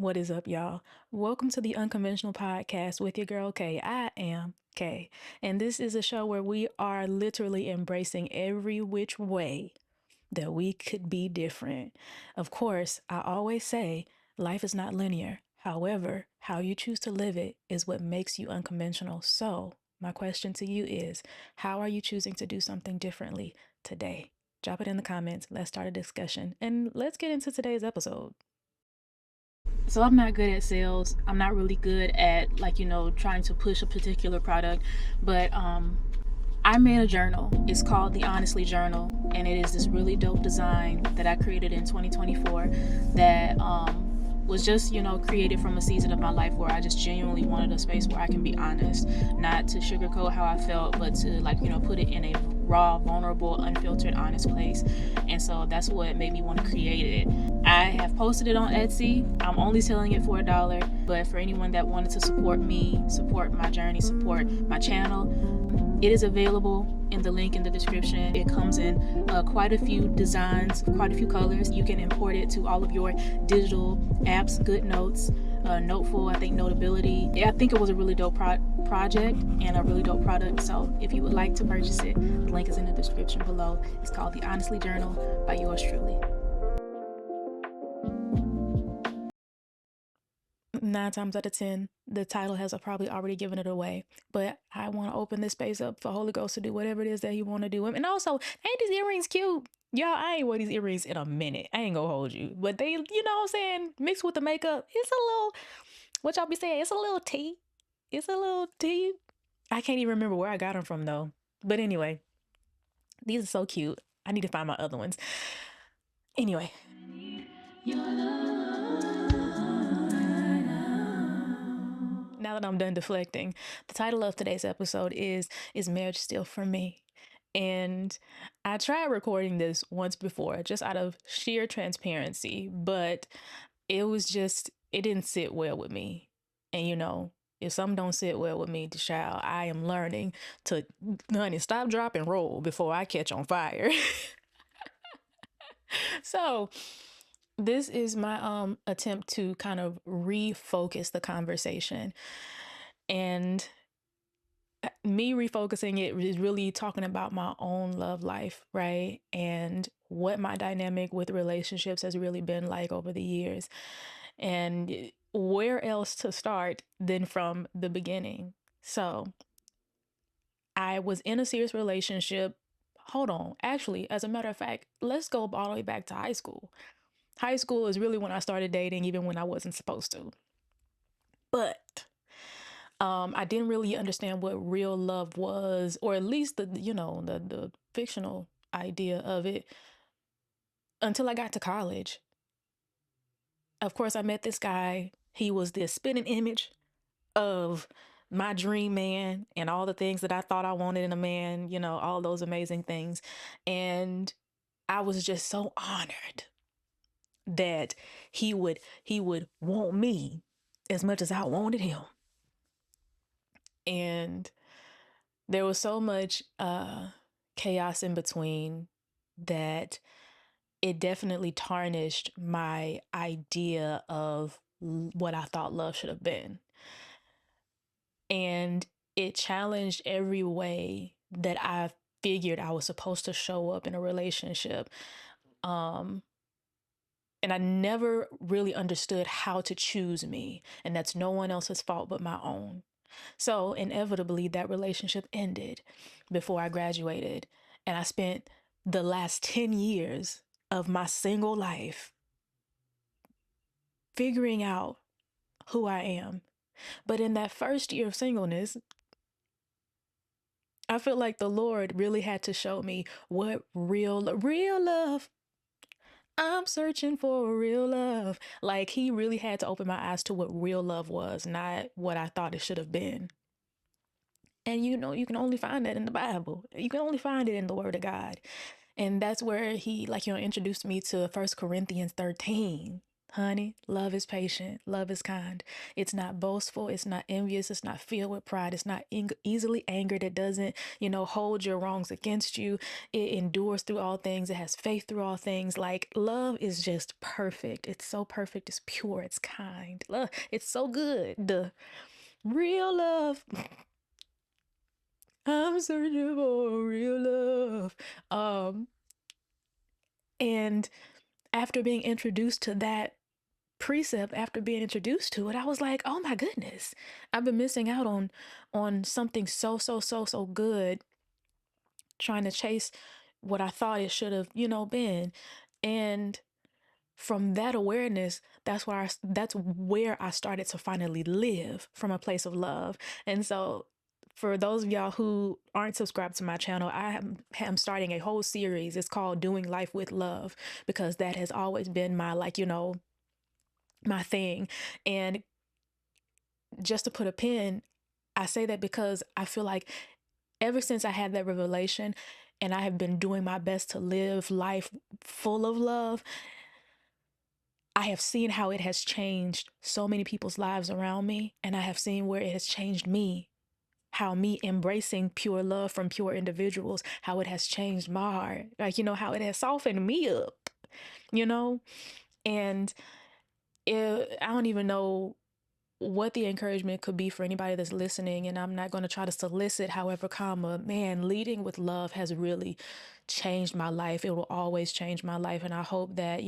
What is up, y'all? Welcome to the Unconventional Podcast with your girl Kay. I am Kay, and this is a show where we are literally embracing every which way that we could be different. Of course, I always say life is not linear. However, how you choose to live it is what makes you unconventional. So, my question to you is, how are you choosing to do something differently today? Drop it in the comments. Let's start a discussion, and let's get into today's episode. So I'm not good at sales. I'm not really good at trying to push a particular product, but I made a journal. It's called the Honestly Journal, and it is this really dope design that I created in 2024 that was just, created from a season of my life where I just genuinely wanted a space where I can be honest, not to sugarcoat how I felt, but to put it in a raw, vulnerable, unfiltered, honest place. And so that's what made me want to create it. I have posted it on Etsy. I'm only selling it for $1, but for anyone that wanted to support me, support my journey, support my channel, it is available in the link in the description. It comes in quite a few designs, quite a few colors. You can import it to all of your digital apps, GoodNotes, Noteful, I think Notability. Yeah, I think it was a really dope project and a really dope product. So if you would like to purchase it, the link is in the description below. It's called the Honestly Journal by yours truly. 9 times out of 10, the title has probably already given it away. But I want to open this space up for Holy Ghost to do whatever it is that He want to do. And also, ain't these earrings cute? Y'all, I ain't wear these earrings in a minute. I ain't gonna hold you. But they, you know what I'm saying? Mixed with the makeup, it's a little, what y'all be saying? It's a little tea. It's a little tea. I can't even remember where I got them from though. But anyway, these are so cute. I need to find my other ones. Anyway. Now that I'm done deflecting, the title of today's episode is Marriage Still for Me? And I tried recording this once before just out of sheer transparency, but it didn't sit well with me. And if something don't sit well with me, child, I am learning to, honey, stop, drop, and roll before I catch on fire. So this is my attempt to kind of refocus the conversation. And me refocusing it is really talking about my own love life, right? And what my dynamic with relationships has really been like over the years. And where else to start than from the beginning? So I was in a serious relationship. Hold on. Actually, as a matter of fact, let's go all the way back to high school. High school is really when I started dating, even when I wasn't supposed to. But I didn't really understand what real love was, or at least the fictional idea of it, until I got to college. Of course, I met this guy. He was the spitting image of my dream man and all the things that I thought I wanted in a man, all those amazing things. And I was just so honored that he would want me as much as I wanted him. And there was so much chaos in between that it definitely tarnished my idea of what I thought love should have been. And it challenged every way that I figured I was supposed to show up in a relationship. And I never really understood how to choose me. And that's no one else's fault but my own. So inevitably, that relationship ended before I graduated. And I spent the last 10 years of my single life figuring out who I am. But in that first year of singleness, I feel like the Lord really had to show me what real love. I'm searching for real love. Like, He really had to open my eyes to what real love was, not what I thought it should have been. And you can only find that in the Bible. You can only find it in the Word of God. And that's where He, introduced me to 1 Corinthians 13. Honey, love is patient. Love is kind. It's not boastful. It's not envious. It's not filled with pride. It's not easily angered. It doesn't, hold your wrongs against you. It endures through all things. It has faith through all things. Like, love is just perfect. It's so perfect. It's pure. It's kind. Love, it's so good. The real love. I'm searching for real love. Um, and after being introduced to that precept, after being introduced to it, I was like, oh my goodness, I've been missing out on something so good, trying to chase what I thought it should have, been. And from that awareness, that's where I started to finally live from a place of love. And so for those of y'all who aren't subscribed to my channel, I am starting a whole series. It's called Doing Life with Love, because that has always been my, like, my thing. And just to put a pin, I say that because I feel like ever since I had that revelation and I have been doing my best to live life full of love, I have seen how it has changed so many people's lives around me. And I have seen where it has changed me, how me embracing pure love from pure individuals, how it has changed my heart, like, how it has softened me up, you know? And I don't even know what the encouragement could be for anybody that's listening. And I'm not going to try to solicit, however, man, leading with love has really changed my life. It will always change my life. And I hope that,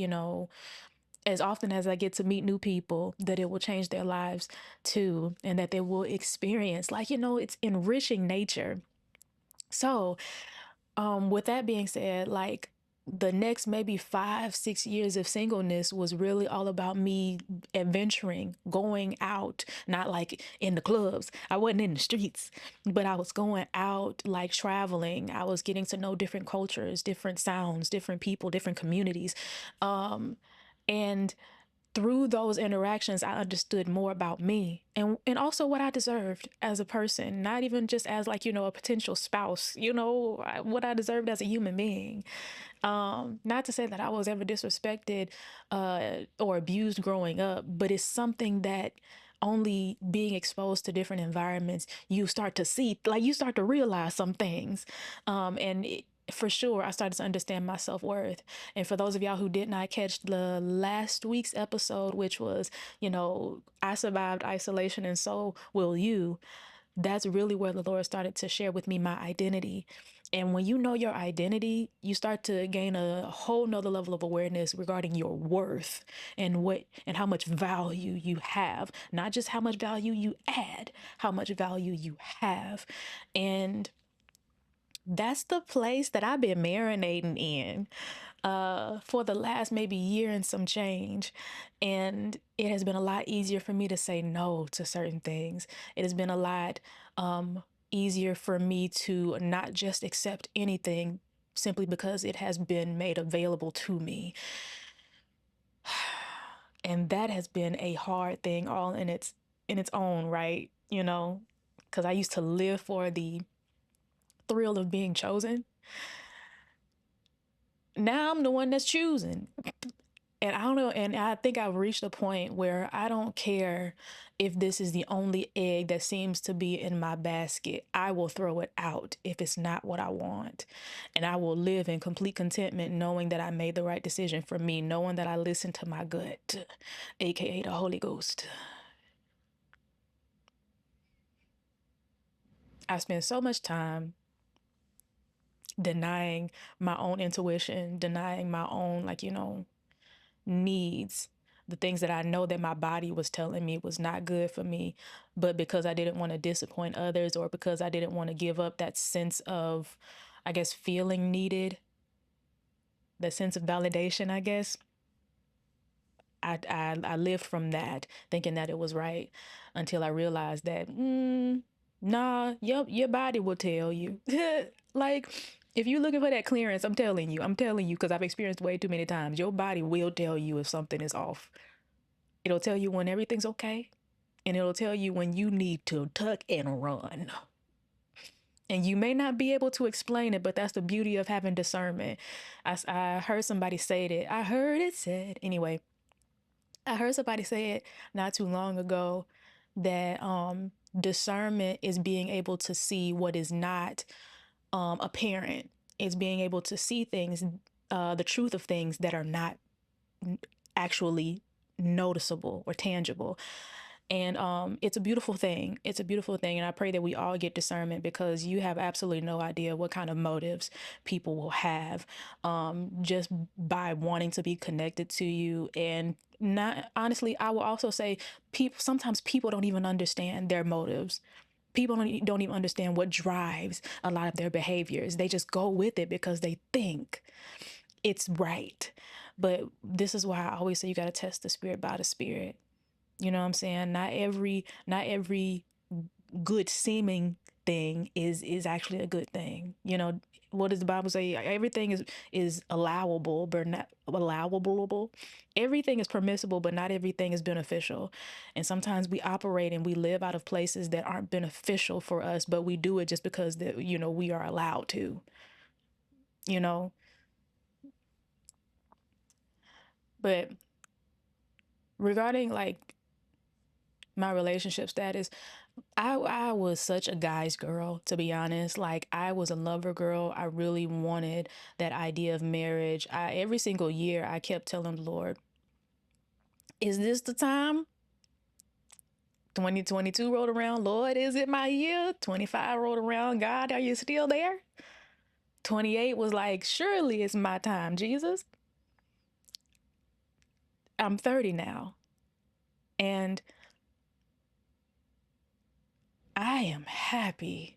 as often as I get to meet new people, that it will change their lives too. And that they will experience, like, it's enriching nature. So, with that being said, like, the next maybe 5-6 years of singleness was really all about me adventuring, going out, not like in the clubs. I wasn't in the streets, but I was going out, like traveling. I was getting to know different cultures, different sounds, different people, different communities. And through those interactions, I understood more about me and also what I deserved as a person, not even just as, like, a potential spouse, what I deserved as a human being. Not to say that I was ever disrespected or abused growing up, but it's something that only being exposed to different environments, you start to see, like, you start to realize some things. For sure, I started to understand my self-worth. And for those of y'all who did not catch the last week's episode, which was, I survived isolation and so will you, that's really where the Lord started to share with me my identity. And when you know your identity, you start to gain a whole nother level of awareness regarding your worth and how much value you have, not just how much value you add, how much value you have. And that's the place that I've been marinating in for the last maybe year and some change. And it has been a lot easier for me to say no to certain things. It has been a lot easier for me to not just accept anything simply because it has been made available to me. And that has been a hard thing all in its own right, because I used to live for the thrill of being chosen. Now I'm the one that's choosing. And I don't know, and I think I've reached a point where I don't care if this is the only egg that seems to be in my basket. I will throw it out if it's not what I want. And I will live in complete contentment knowing that I made the right decision for me, knowing that I listened to my gut, aka the Holy Ghost. I spent so much time denying my own intuition, denying my own, like, needs, the things that I know that my body was telling me was not good for me, but because I didn't want to disappoint others, or because I didn't want to give up that sense of, I guess, feeling needed, the sense of validation, I guess. I lived from that, thinking that it was right, until I realized that, nah, your body will tell you. Like, if you're looking for that clearance, I'm telling you, because I've experienced way too many times. Your body will tell you if something is off. It'll tell you when everything's okay, and it'll tell you when you need to tuck and run. And you may not be able to explain it, but that's the beauty of having discernment. I heard somebody say that. I heard it said. Anyway, I heard somebody say it not too long ago that discernment is being able to see what is not apparent. It's being able to see things, the truth of things that are not actually noticeable or tangible. And it's a beautiful thing. It's a beautiful thing. And I pray that we all get discernment, because you have absolutely no idea what kind of motives people will have just by wanting to be connected to you. And not honestly, I will also say people sometimes people don't even understand their motives. People don't even understand what drives a lot of their behaviors. They just go with it because they think it's right. But this is why I always say you got to test the spirit by the spirit. You know what I'm saying? Not every good seeming thing is actually a good thing. You know, what does the Bible say? Everything is allowable, but not allowable. Everything is permissible, but not everything is beneficial. And sometimes we operate and we live out of places that aren't beneficial for us, but we do it just because that we are allowed to. You know, but regarding like my relationship status, I was such a guy's girl, to be honest. Like, I was a lover girl. I really wanted that idea of marriage. Every single year I kept telling the Lord, is this the time? 2022 rolled around. Lord, is it my year? 25 rolled around. God, are you still there? 28 was like, surely it's my time, Jesus. I'm 30 now. And I am happy.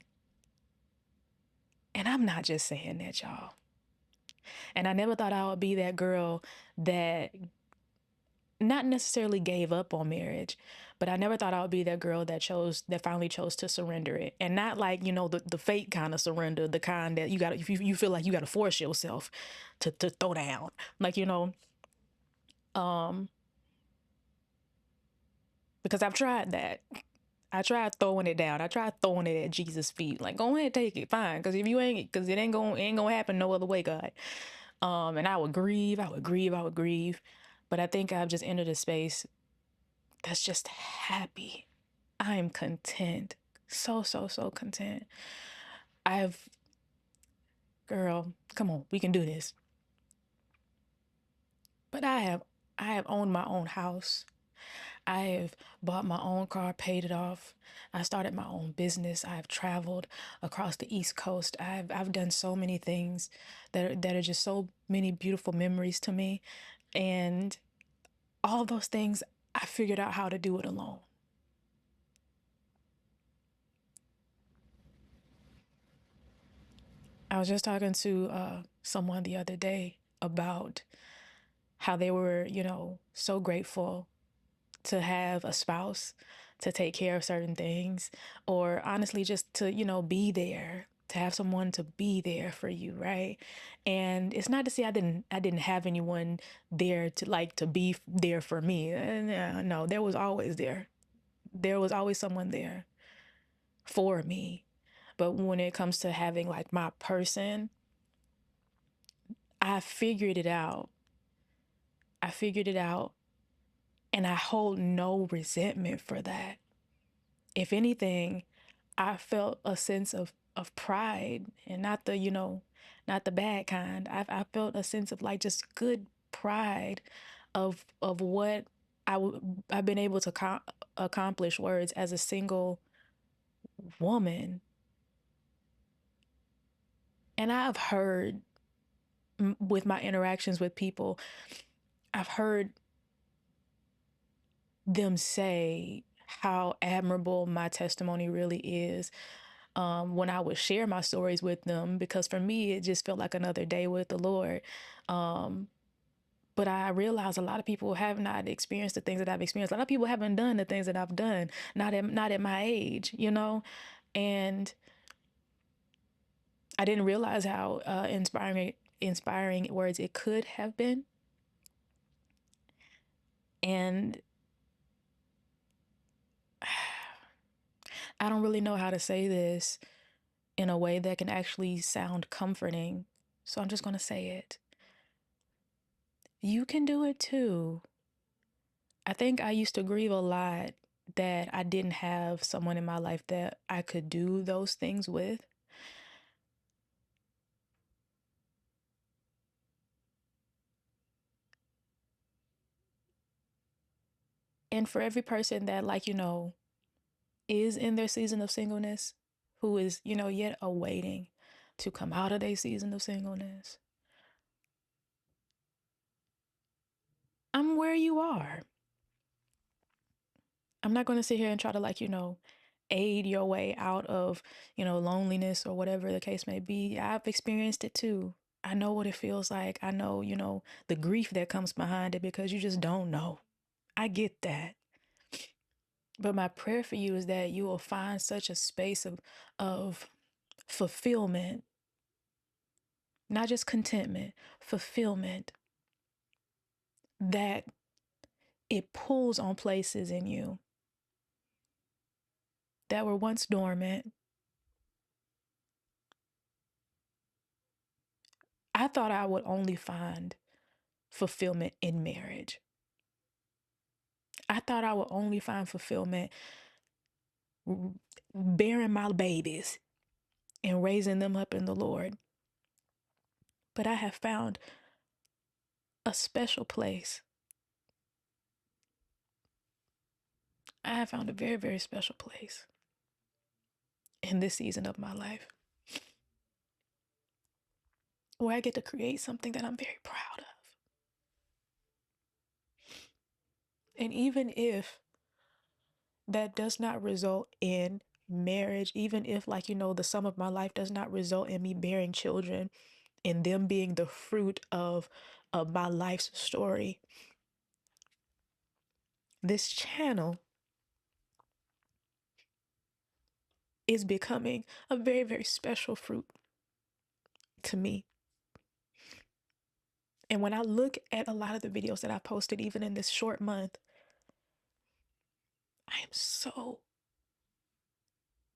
And I'm not just saying that, y'all. And I never thought I would be that girl that not necessarily gave up on marriage, but I never thought I would be that girl that finally chose to surrender it. And not like, the fake kind of surrender, the kind that you got if you feel like you got to force yourself to throw down. Like, um because I've tried that. I tried throwing it down. I tried throwing it at Jesus' feet. Like, go ahead, take it, fine. Because if you ain't, because it ain't gonna happen no other way, God. And I would grieve, I would grieve, I would grieve. But I think I've just entered a space that's just happy. I am content. So, so, so content. I've, girl, come on, we can do this. But I have owned my own house. I have bought my own car, paid it off. I started my own business. I've traveled across the East Coast. I've done so many things that are just so many beautiful memories to me. And all those things, I figured out how to do it alone. I was just talking to someone the other day about how they were, so grateful to have a spouse to take care of certain things, or honestly, just to, be there, to have someone to be there for you, right? And it's not to say I didn't have anyone there to be there for me. No, there was always there. There was always someone there for me. But when it comes to having like my person, I figured it out. I figured it out, and I hold no resentment for that. If anything, I felt a sense of pride, and not the bad kind. I felt a sense of like just good pride of what I've been able to accomplish words as a single woman. And I've heard with my interactions with people, I've heard them say how admirable my testimony really is when I would share my stories with them, because for me, it just felt like another day with the Lord. Um, but I realized a lot of people have not experienced the things that I've experienced. A lot of people haven't done the things that I've done, not at my age, and I didn't realize how inspiring words it could have been. And I don't really know how to say this in a way that can actually sound comforting. So I'm just going to say it. You can do it too. I think I used to grieve a lot that I didn't have someone in my life that I could do those things with. And for every person that, like, is in their season of singleness, who is, yet awaiting to come out of their season of singleness, I'm where you are. I'm not going to sit here and try to, like, aid your way out of, loneliness or whatever the case may be. I've experienced it too. I know what it feels like. I know, the grief that comes behind it because you just don't know. I get that. But my prayer for you is that you will find such a space of fulfillment, not just contentment, fulfillment, that it pulls on places in you that were once dormant. I thought I would only find fulfillment in marriage. I thought I would only find fulfillment bearing my babies and raising them up in the Lord. But I have found a special place. I have found a very, very special place in this season of my life where I get to create something that I'm very proud of. And even if that does not result in marriage, even if, like, the sum of my life does not result in me bearing children and them being the fruit of my life's story, this channel is becoming a very, very special fruit to me. And when I look at a lot of the videos that I posted, even in this short month, I am so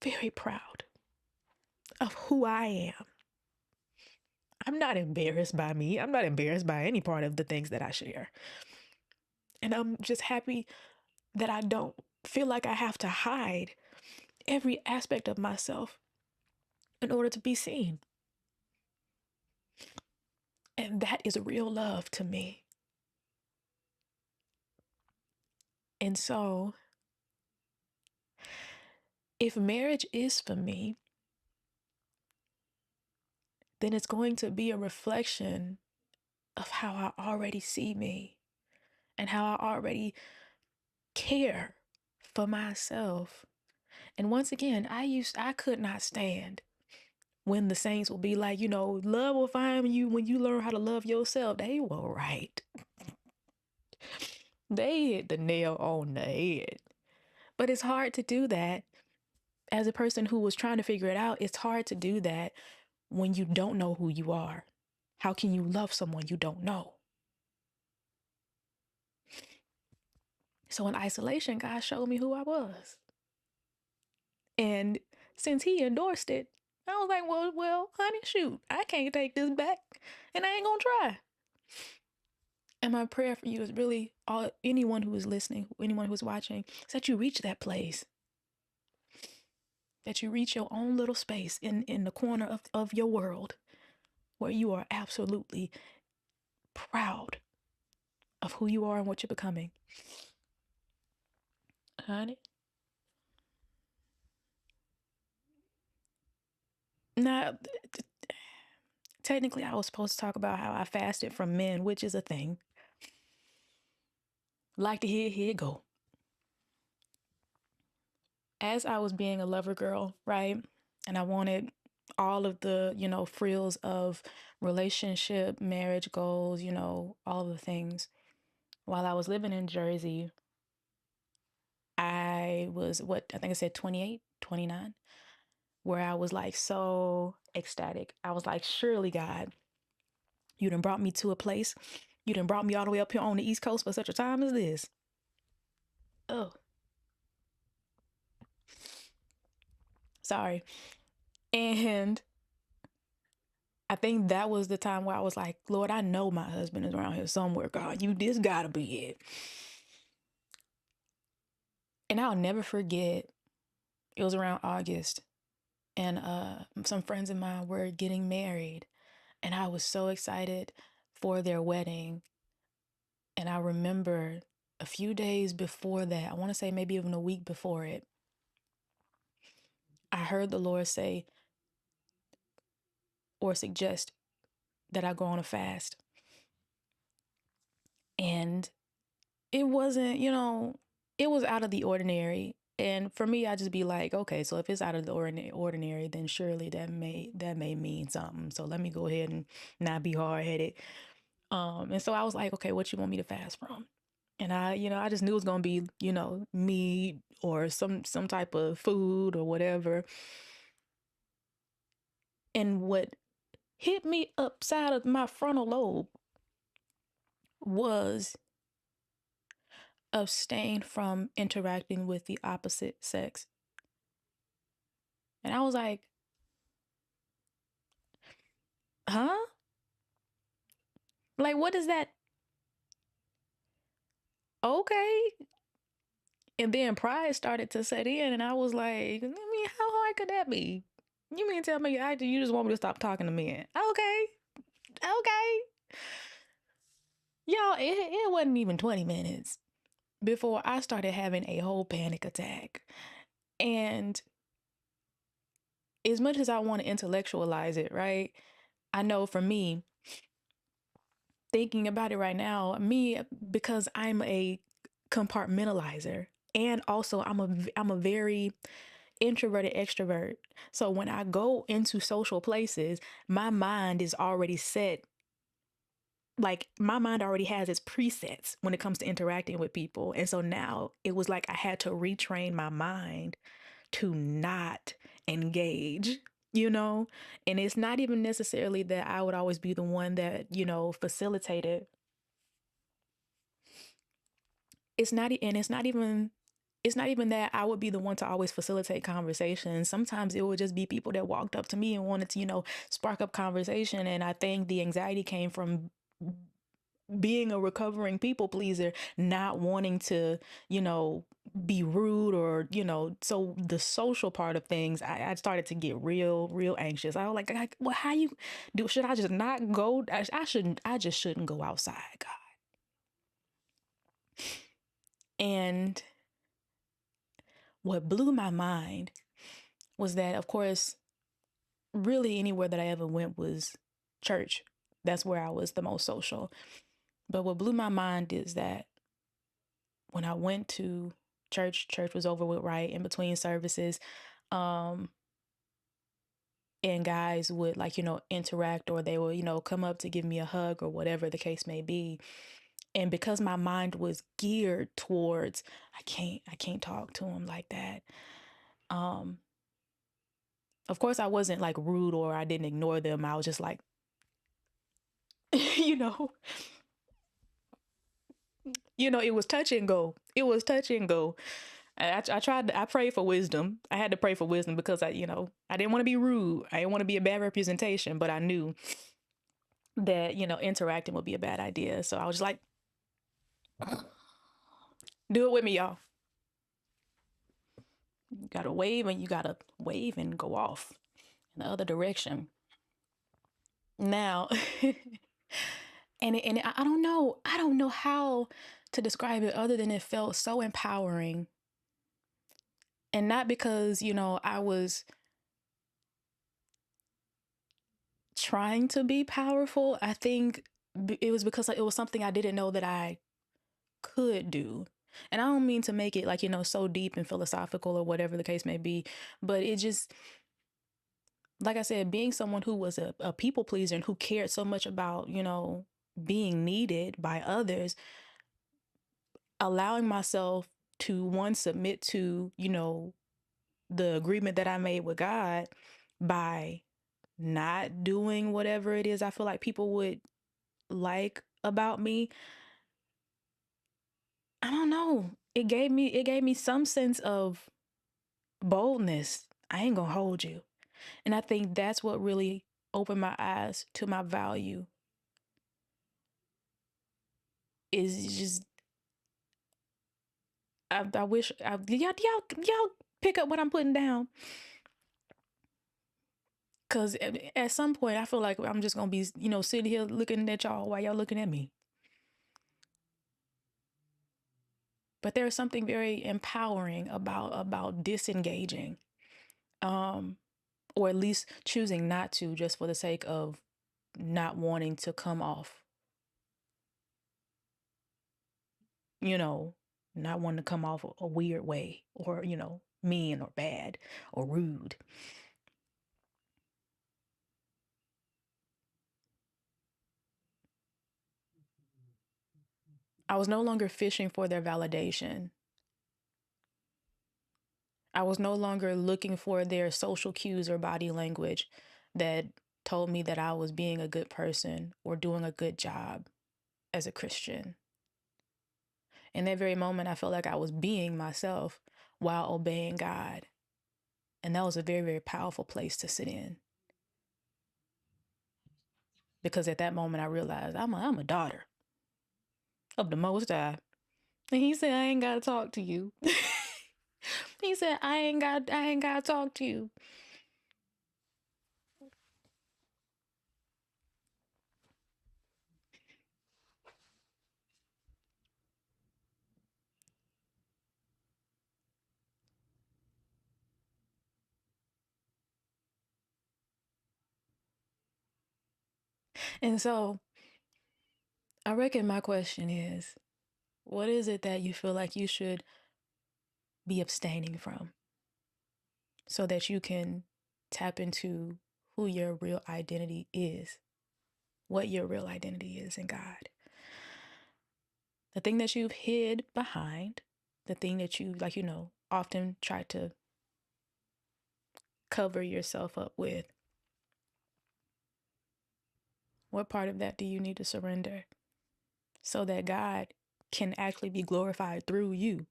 very proud of who I am. I'm not embarrassed by me. I'm not embarrassed by any part of the things that I share. And I'm just happy that I don't feel like I have to hide every aspect of myself in order to be seen. And that is real love to me. And so, if marriage is for me, then it's going to be a reflection of how I already see me and how I already care for myself. And once again, I could not stand when the saints will be like, love will find you when you learn how to love yourself. They were right. They hit the nail on the head. But it's hard to do that. As a person who was trying to figure it out, it's hard to do that when you don't know who you are. How can you love someone you don't know? So in isolation, God showed me who I was. And since he endorsed it, I was like, well, honey, shoot, I can't take this back and I ain't gonna try. And my prayer for you is really anyone who is listening, anyone who's watching, is that you reach that place. That you reach your own little space in the corner of your world where you are absolutely proud of who you are and what you're becoming. Honey? Now, technically, I was supposed to talk about how I fasted from men, which is a thing. Like to hear it go. As I was being a lover girl, right? And I wanted all of the, frills of relationship, marriage goals, all the things. While I was living in Jersey, I was, I think I said 28, 29, where I was like so ecstatic. I was like, surely, God, you done brought me to a place. You done brought me all the way up here on the East Coast for such a time as this. Oh, sorry. And I think that was the time where I was like, Lord, I know my husband is around here somewhere. God, this gotta be it. And I'll never forget, it was around August, and some friends of mine were getting married, and I was so excited for their wedding. And I remember a few days before that, I want to say maybe even a week before it, I heard the Lord say or suggest that I go on a fast. And it wasn't, it was out of the ordinary. And for me, I just be like, okay, so if it's out of the ordinary, then surely that may mean something. So let me go ahead and not be hard headed. And so I was like, okay, what you want me to fast from? And I just knew it was gonna be, meat or some type of food or whatever. And what hit me upside of my frontal lobe was abstain from interacting with the opposite sex. And I was like, huh? Like, what is that? Okay. And then pride started to set in, and I was like, I mean, how hard could that be? You mean tell me you just want me to stop talking to men? Okay. Okay. Y'all, it wasn't even 20 minutes before I started having a whole panic attack. And as much as I want to intellectualize it, right? I know for me, thinking about it right now, because I'm a compartmentalizer, and also I'm a very introverted extrovert. So when I go into social places, my mind is already set. Like my mind already has its presets when it comes to interacting with people. And so now it was like I had to retrain my mind to not engage, you know? And it's not even necessarily that I would always be the one that, facilitated. It's not even that I would be the one to always facilitate conversations. Sometimes it would just be people that walked up to me and wanted to, spark up conversation. And I think the anxiety came from being a recovering people pleaser, not wanting to, be rude or, so the social part of things, I started to get real, real anxious. I was like, well, how you do? Should I just not go? I just shouldn't go outside, God. And what blew my mind was that, of course, really anywhere that I ever went was church. That's where I was the most social. But what blew my mind is that when I went to church was over with, right in between services. Um, and guys would, like, interact, or they would, come up to give me a hug or whatever the case may be. And because my mind was geared towards, I can't talk to him like that. Um, of course I wasn't like rude or I didn't ignore them. I was just like, you know, it was touch and go. It was touch and go. I prayed for wisdom. I had to pray for wisdom because I didn't want to be rude. I didn't want to be a bad representation, but I knew that, interacting would be a bad idea. So I was just like, do it with me, y'all. You gotta wave and go off in the other direction. Now, and I don't know. I don't know how to describe it other than it felt so empowering. And not because, I was trying to be powerful. I think it was because it was something I didn't know that I could do. And I don't mean to make it like, so deep and philosophical or whatever the case may be, but it just, like I said, being someone who was a people pleaser and who cared so much about, being needed by others, allowing myself to one, submit to, the agreement that I made with God by not doing whatever it is I feel like people would like about me. I don't know. It gave me some sense of boldness. I ain't gonna hold you. And I think that's what really opened my eyes to my value, is just I wish y'all pick up what I'm putting down. Cause at some point I feel like I'm just gonna be, sitting here looking at y'all while y'all looking at me. But there's something very empowering about disengaging, um, or at least choosing not to, just for the sake of not wanting to come off, you know, not wanting to come off a weird way, or mean or bad or rude. I was no longer fishing for their validation. I was no longer looking for their social cues or body language that told me that I was being a good person or doing a good job as a Christian. In that very moment, I felt like I was being myself while obeying God. And that was a very, very powerful place to sit in. Because at that moment, I realized I'm a daughter of the Most High. And he said, I ain't got to talk to you. He said, I ain't got to talk to you. And so I reckon my question is, what is it that you feel like you should be abstaining from so that you can tap into who your real identity is, what your real identity is in God? The thing that you've hid behind, the thing that you, often try to cover yourself up with. What part of that do you need to surrender so that God can actually be glorified through you?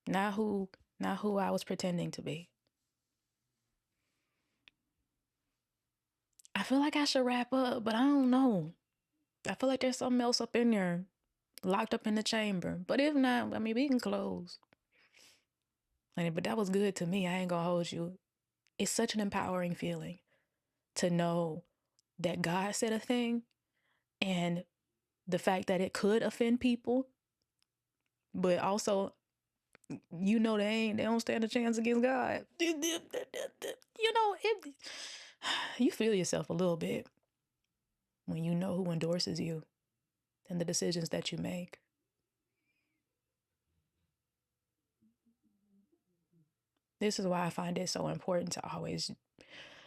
Not who I was pretending to be. I feel like I should wrap up, but I don't know. I feel like there's something else up in there, locked up in the chamber. But if not, I mean, we can close. But that was good to me. I ain't gonna hold you. It's such an empowering feeling to know that God said a thing, and the fact that it could offend people, but also, they don't stand a chance against God. You feel yourself a little bit when you know who endorses you and the decisions that you make. This is why I find it so important to always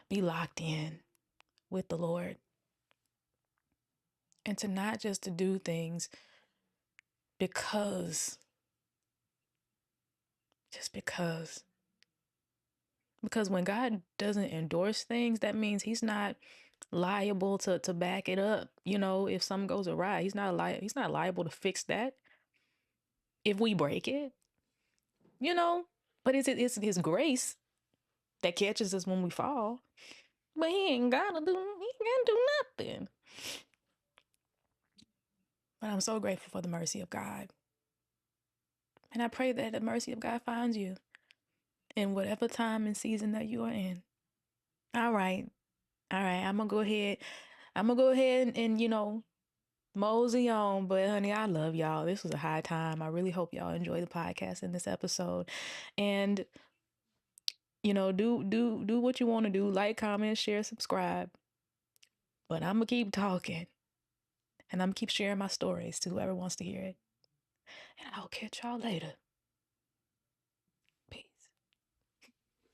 be locked in with the Lord, and to not just to do things because, just because. Because when God doesn't endorse things, that means he's not liable to back it up. If something goes awry, he's not liable to fix that if we break it, you know. But it's his grace that catches us when we fall. But he ain't gotta do nothing. But I'm so grateful for the mercy of God. And I pray that the mercy of God finds you in whatever time and season that you are in. All right. All right. I'm gonna go ahead and mosey on. But honey, I love y'all. This was a high time. I really hope y'all enjoy the podcast in this episode. And do what you want to do. Like, comment, share, subscribe. But I'm gonna keep talking. And I'm gonna keep sharing my stories to whoever wants to hear it. And I'll catch y'all later.